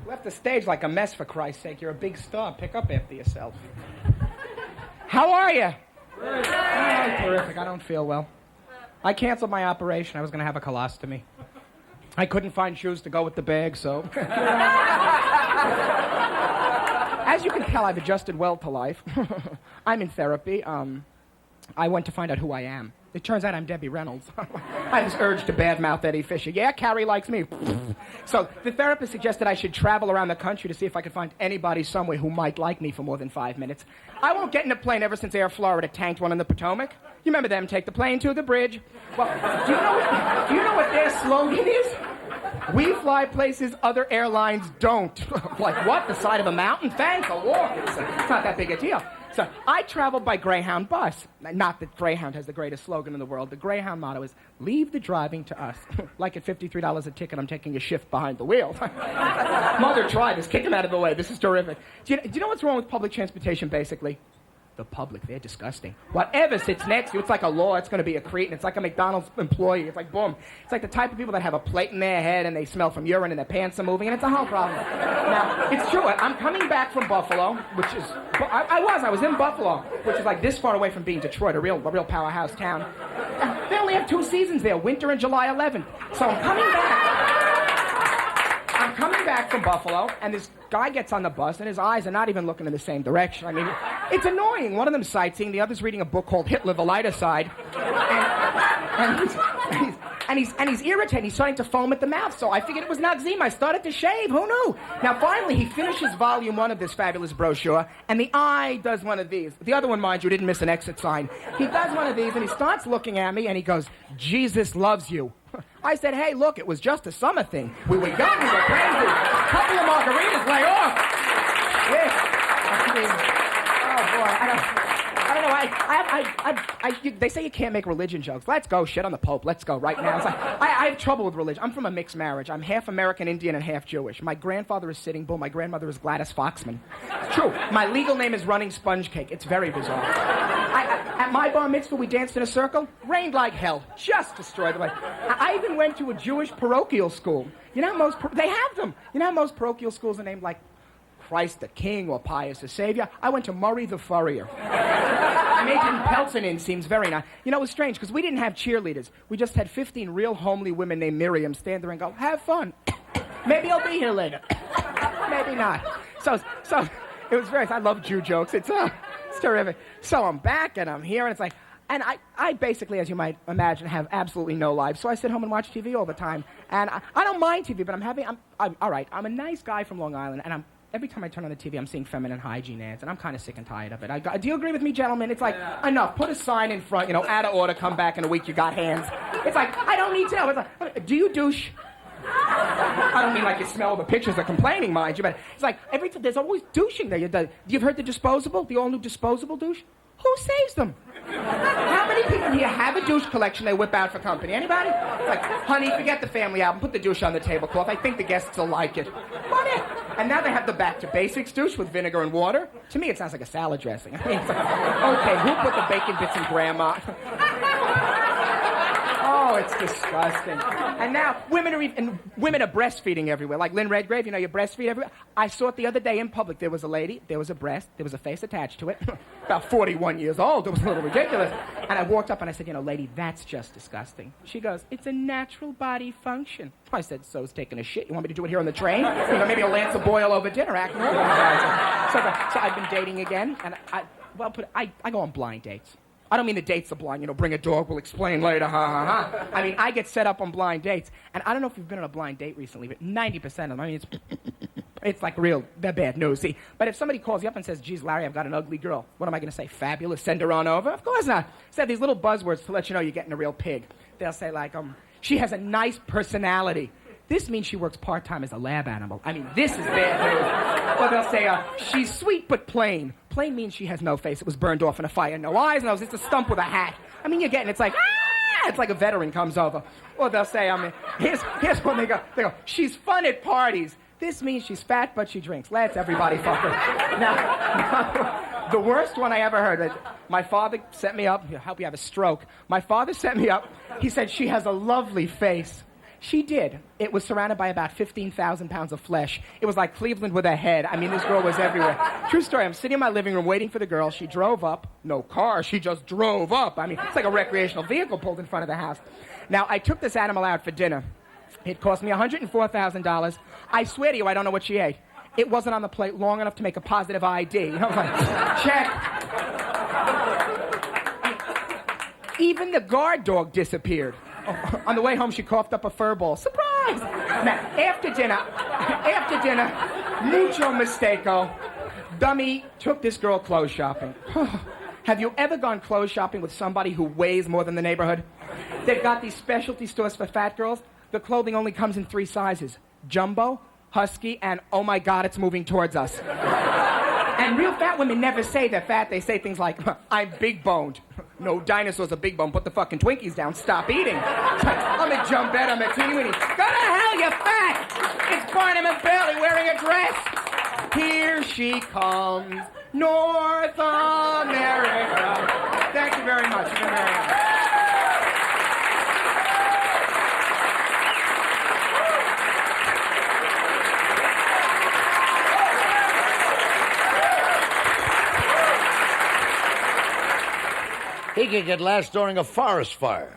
[SPEAKER 14] Left the stage like a mess, for Christ's sake. You're a big star. Pick up after yourself. How are you? Oh, terrific. I don't feel well. I canceled my operation. I was going to have a colostomy. I couldn't find shoes to go with the bag, so... As you can tell, I've adjusted well to life. I'm in therapy. I went to find out who I am. It turns out I'm Debbie Reynolds. I have this urge to badmouth Eddie Fisher. Yeah, Carrie likes me. So the therapist suggested I should travel around the country to see if I could find anybody somewhere who might like me for more than 5 minutes. I won't get in a plane ever since Air Florida tanked one in the Potomac. You remember them, take the plane to the bridge. Well, do you know what their slogan is? We fly places other airlines don't. Like what? The side of a mountain? Thanks, I'll walk. It's not that big a deal. So I traveled by Greyhound bus. Not that Greyhound has the greatest slogan in the world. The Greyhound motto is, leave the driving to us. Like at $53 a ticket, I'm taking a shift behind the wheel. Mother, try this. Kick him out of the way. This is terrific. Do you know what's wrong with public transportation, basically? The public, they're disgusting. Whatever sits next to you, it's like a law, it's going to be a cretin. It's like a McDonald's employee. It's like, boom. It's like the type of people that have a plate in their head and they smell from urine and their pants are moving, and it's a whole problem. Now, it's true. I'm coming back from Buffalo, which is... I was in Buffalo, which is like this far away from being Detroit, a real powerhouse town. They only have 2 seasons there, winter and July 11th. So I'm coming back from Buffalo, and this guy gets on the bus, and his eyes are not even looking in the same direction. I mean, it's annoying. One of them's sightseeing, the other's reading a book called Hitler, the Lighter Side. And he's irritated. He's starting to foam at the mouth. So I figured it was Noxzema. I started to shave. Who knew? Now, finally, he finishes volume 1 of this fabulous brochure, and the eye does one of these. The other one, mind you, didn't miss an exit sign. He does one of these, and he starts looking at me, and he goes, Jesus loves you. I said, hey, look, it was just a summer thing. We were young, we were crazy. A couple of margaritas, lay off. Yeah. I mean, oh, boy, I don't know. They say you can't make religion jokes. Let's go. Shit on the Pope. Let's go right now. It's like, I have trouble with religion. I'm from a mixed marriage. I'm half American Indian and half Jewish. My grandfather is Sitting Bull. My grandmother is Gladys Foxman. It's true. My legal name is Running Sponge Cake. It's very bizarre. At my bar mitzvah, we danced in a circle. Rained like hell. Just destroyed the place. I even went to a Jewish parochial school. You know how they have them. You know how most parochial schools are named like Christ the King or Pius the Savior? I went to Murray the Furrier. Making Peltsin seems very nice. You know, it was strange, because we didn't have cheerleaders. We just had 15 real homely women named Miriam stand there and go, have fun. Maybe I'll be here later. Maybe not. So it was very nice. I love Jew jokes. It's terrific. So I'm back, and I'm here, and it's like, And I basically, as you might imagine, have absolutely no life. So I sit home and watch TV all the time. And I don't mind TV, but I'm all right. I'm a nice guy from Long Island, and every time I turn on the TV, I'm seeing feminine hygiene ads, and I'm kind of sick and tired of it. Do you agree with me, gentlemen? It's like, enough. Put a sign in front, out of order, come back in a week, you got hands. It's like, I don't need to know. It's like, do you douche? I don't mean like you smell the pictures of complaining, mind you, but it's like, there's always douching there. You've heard the disposable, the all-new disposable douche? Who saves them? How many people here have a douche collection they whip out for company? Anybody? It's like, honey, forget the family album. Put the douche on the tablecloth. I think the guests will like it. Come in. And now they have the back to basics douche with vinegar and water. To me, it sounds like a salad dressing. I mean, it's like, okay, who put the bacon bits in grandma? Oh, it's disgusting. And now women are breastfeeding everywhere. Like Lynn Redgrave, you breastfeed everywhere. I saw it the other day in public. There was a lady, there was a breast, there was a face attached to it. About 41 years old. It was a little ridiculous. And I walked up and I said, lady, that's just disgusting. She goes, it's a natural body function. I said, so's taking a shit. You want me to do it here on the train? Maybe a Lance of Boyle over dinner act. So I've been dating again, and I go on blind dates. I don't mean the dates are blind, bring a dog, we'll explain later, ha, ha, ha. I mean, I get set up on blind dates, and I don't know if you've been on a blind date recently, but 90% of them, I mean, it's like real, they're bad news, see. But if somebody calls you up and says, geez, Larry, I've got an ugly girl, what am I going to say? Fabulous, send her on over? Of course not. Say these little buzzwords to let you know you're getting a real pig. They'll say, like, she has a nice personality. This means she works part-time as a lab animal. I mean, this is bad news. Or they'll say, she's sweet but plain. Plain means she has no face. It was burned off in a fire. No eyes, no, it's just a stump with a hat. I mean, you're getting, it's like, it's like a veteran comes over. Or they'll say, here's when they go, she's fun at parties. This means she's fat, but she drinks. Let's everybody fuck her. Now, the worst one I ever heard, my father set me up. I hope you have a stroke. My father set me up. He said, she has a lovely face. She did. It was surrounded by about 15,000 pounds of flesh. It was like Cleveland with a head. I mean, this girl was everywhere. True story, I'm sitting in my living room waiting for the girl. She drove up. No car, she just drove up. I mean, it's like a recreational vehicle pulled in front of the house. Now, I took this animal out for dinner. It cost me $104,000. I swear to you, I don't know what she ate. It wasn't on the plate long enough to make a positive ID. I was like, check. Even the guard dog disappeared. On the way home, she coughed up a fur ball. Surprise! Now, after dinner, mucho mistake-o, dummy took this girl clothes shopping. Have you ever gone clothes shopping with somebody who weighs more than the neighborhood? They've got these specialty stores for fat girls. The clothing only comes in 3 sizes. Jumbo, husky, and oh my God, it's moving towards us. And real fat women never say they're fat. They say things like, I'm big-boned. No dinosaurs are big-boned. Put the fucking Twinkies down. Stop eating. I'm a jumpette. I'm a teeny-weeny. Go to hell, you're fat. It's Barnum and Bailey wearing a dress. Here she comes, North America. Thank you very much. You've been very nice.
[SPEAKER 1] He could get last during a forest fire.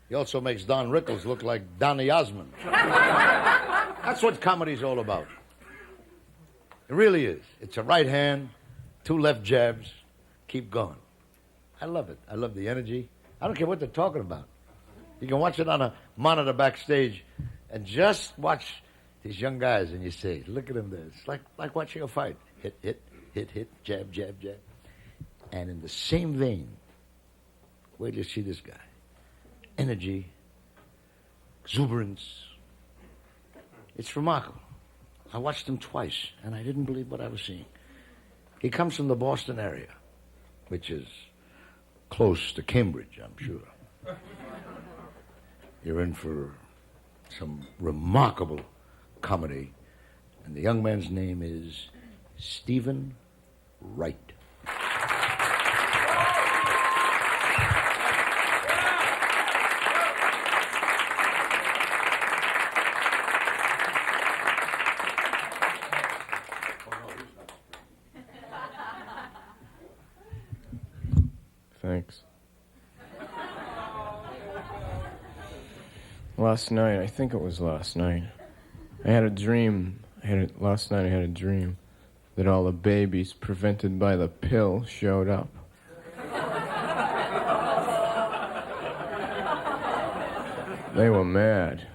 [SPEAKER 1] He also makes Don Rickles look like Donny Osmond. That's what comedy's all about. It really is. It's a right hand, 2 left jabs. Keep going. I love it. I love the energy. I don't care what they're talking about. You can watch it on a monitor backstage and just watch these young guys and you say, look at them there. It's like watching a fight. Hit, hit, hit, hit, jab, jab, jab. And in the same vein, where do you see this guy? Energy, exuberance. It's remarkable. I watched him twice, and I didn't believe what I was seeing. He comes from the Boston area, which is close to Cambridge, I'm sure. You're in for some remarkable comedy, and the young man's name is Stephen Wright.
[SPEAKER 15] Thanks. Last night, I think it was last night, I had a dream. Last night I had a dream that all the babies prevented by the pill showed up. They were mad.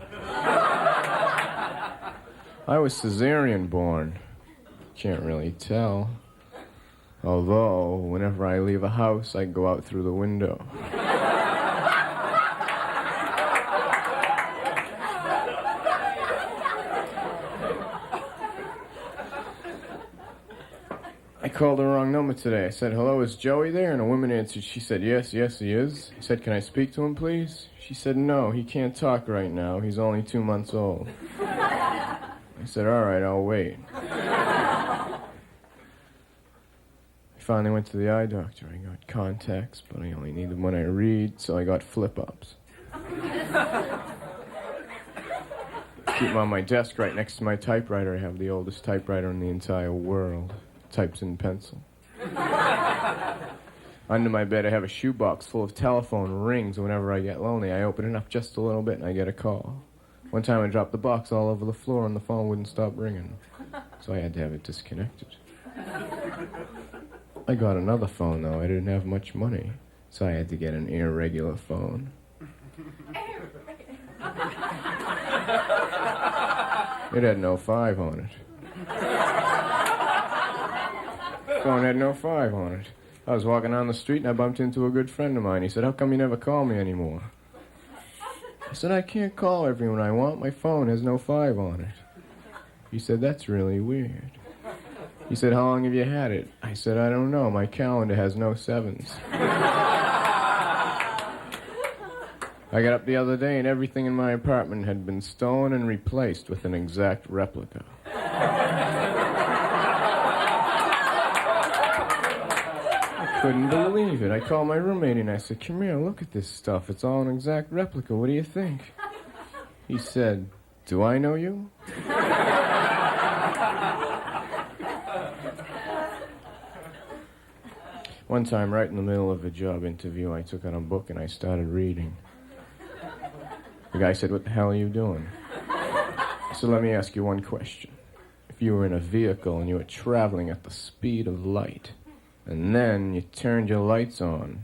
[SPEAKER 15] I was cesarean born. Can't really tell. Although, whenever I leave a house, I go out through the window. I called the wrong number today. I said, hello, is Joey there? And a woman answered. She said, yes, he is. I said, can I speak to him, please? She said, no, he can't talk right now. He's only 2 months old. I said, all right, I'll wait. I finally went to the eye doctor. I got contacts, but I only need them when I read, so I got flip-ups. Keep them on my desk right next to my typewriter. I have the oldest typewriter in the entire world. Types in pencil. Under my bed, I have a shoebox full of telephone rings. Whenever I get lonely, I open it up just a little bit and I get a call. One time I dropped the box all over the floor and the phone wouldn't stop ringing. So I had to have it disconnected. I got another phone, though. I didn't have much money. So I had to get an irregular phone. It had no 5 on it. Phone had no 5 on it. I was walking down the street and I bumped into a good friend of mine. He said, how come you never call me anymore? I said, I can't call everyone I want. My phone has no 5 on it. He said, that's really weird. He said, how long have you had it? I said, I don't know. My calendar has no 7s. I got up the other day and everything in my apartment had been stolen and replaced with an exact replica. Couldn't believe it. I called my roommate and I said, come here, look at this stuff. It's all an exact replica. What do you think? He said, do I know you? One time, right in the middle of a job interview, I took out a book and I started reading. The guy said, what the hell are you doing? I said, let me ask you one question. If you were in a vehicle and you were traveling at the speed of light, and then you turned your lights on,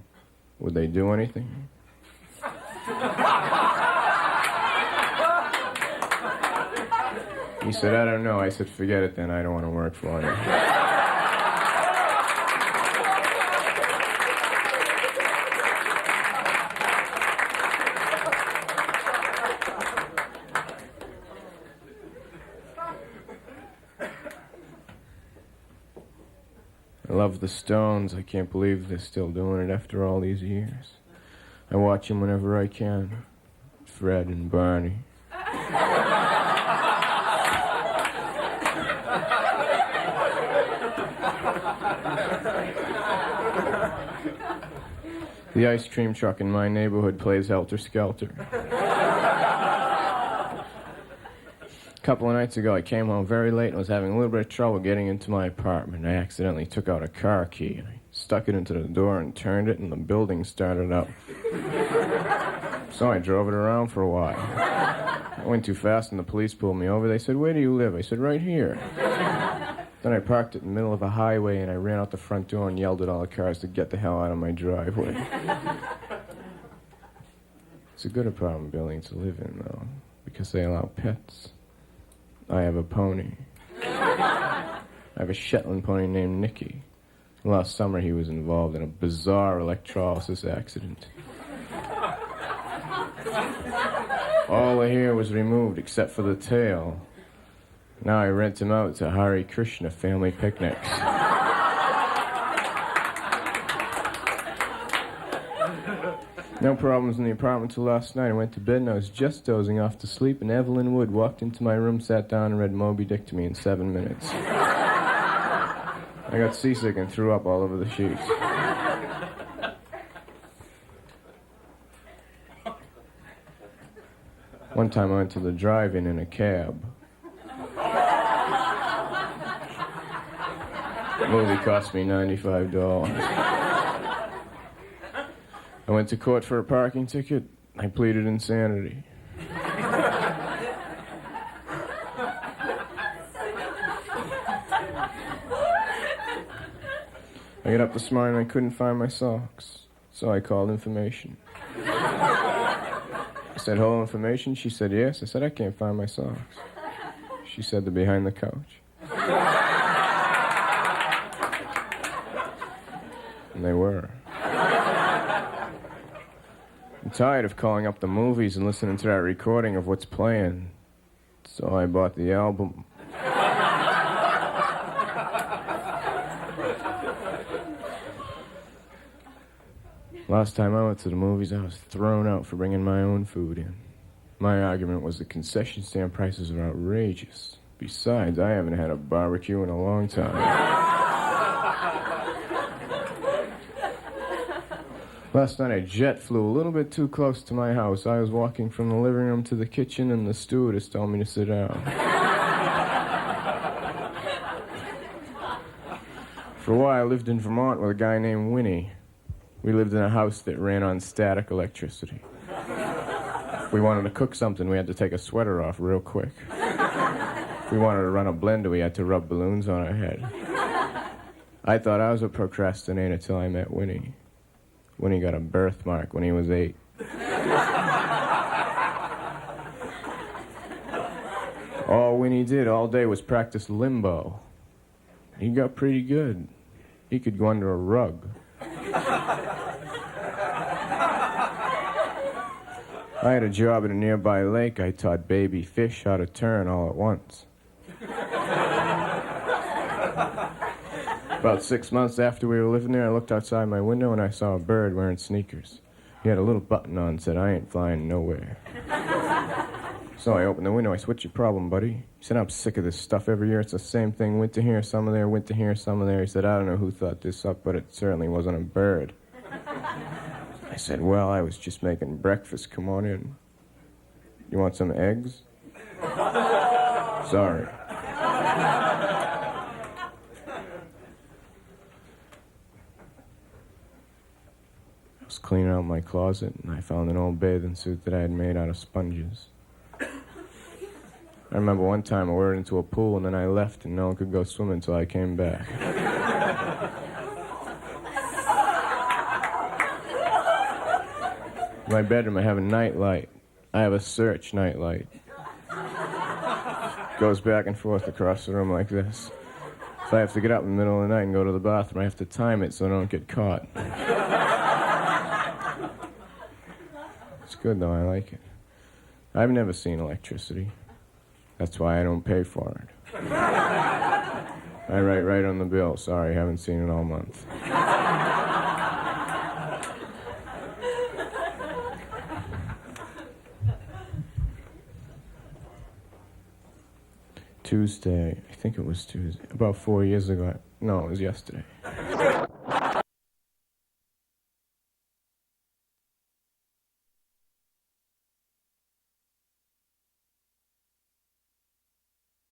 [SPEAKER 15] would they do anything? He said, I don't know. I said, forget it then. I don't want to work for you. I love the Stones. I can't believe they're still doing it after all these years. I watch them whenever I can. Fred and Barney. The ice cream truck in my neighborhood plays Helter Skelter. A couple of nights ago, I came home very late and was having a little bit of trouble getting into my apartment. I accidentally took out a car key and I stuck it into the door and turned it and the building started up. So I drove it around for a while. I went too fast and the police pulled me over. They said, where do you live? I said, right here. Then I parked it in the middle of a highway and I ran out the front door and yelled at all the cars to get the hell out of my driveway. It's a good apartment building to live in, though, because they allow pets. I have a pony. I have a Shetland pony named Nicky. Last summer he was involved in a bizarre electrolysis accident. All the hair was removed except for the tail. Now I rent him out to Hare Krishna family picnics. No problems in the apartment till last night. I went to bed and I was just dozing off to sleep, and Evelyn Wood walked into my room, sat down, and read Moby Dick to me in 7 minutes. I got seasick and threw up all over the sheets. One time I went to the drive-in in a cab. The movie cost me $95. I went to court for a parking ticket. I pleaded insanity. I got up this morning and I couldn't find my socks, so I called information. I said, "Whole information?" She said, "Yes." I said, "I can't find my socks." She said, "They're behind the couch." And they were. I'm tired of calling up the movies and listening to that recording of what's playing. So I bought the album. Last time I went to the movies, I was thrown out for bringing my own food in. My argument was the concession stand prices are outrageous. Besides, I haven't had a barbecue in a long time. Last night, a jet flew a little bit too close to my house. I was walking from the living room to the kitchen, and the stewardess told me to sit down. For a while, I lived in Vermont with a guy named Winnie. We lived in a house that ran on static electricity. If we wanted to cook something, we had to take a sweater off real quick. If we wanted to run a blender, we had to rub balloons on our head. I thought I was a procrastinator till I met Winnie. Winnie got a birthmark when he was 8. All Winnie did all day was practice limbo. He got pretty good. He could go under a rug. I had a job at a nearby lake. I taught baby fish how to turn all at once. About 6 months after we were living there, I looked outside my window and I saw a bird wearing sneakers. He had a little button on that said, "I ain't flying nowhere." So I opened the window. I said, "What's your problem, buddy?" He said, "I'm sick of this stuff every year. It's the same thing. Winter here, summer there, winter here, summer there." He said, "I don't know who thought this up, but it certainly wasn't a bird." I said, "Well, I was just making breakfast. Come on in. You want some eggs?" "Sorry." I was cleaning out my closet, and I found an old bathing suit that I had made out of sponges. I remember one time I wore it into a pool, and then I left, and no one could go swimming until I came back. In my bedroom, I have a night light. I have a Search night light. Goes back and forth across the room like this. If I have to get up in the middle of the night and go to the bathroom, I have to time it so I don't get caught. It's good, though. I like it. I've never seen electricity. That's why I don't pay for it. I write right on the bill. Sorry, haven't seen it all month. Tuesday, I think it was Tuesday, about 4 years ago. No, it was yesterday.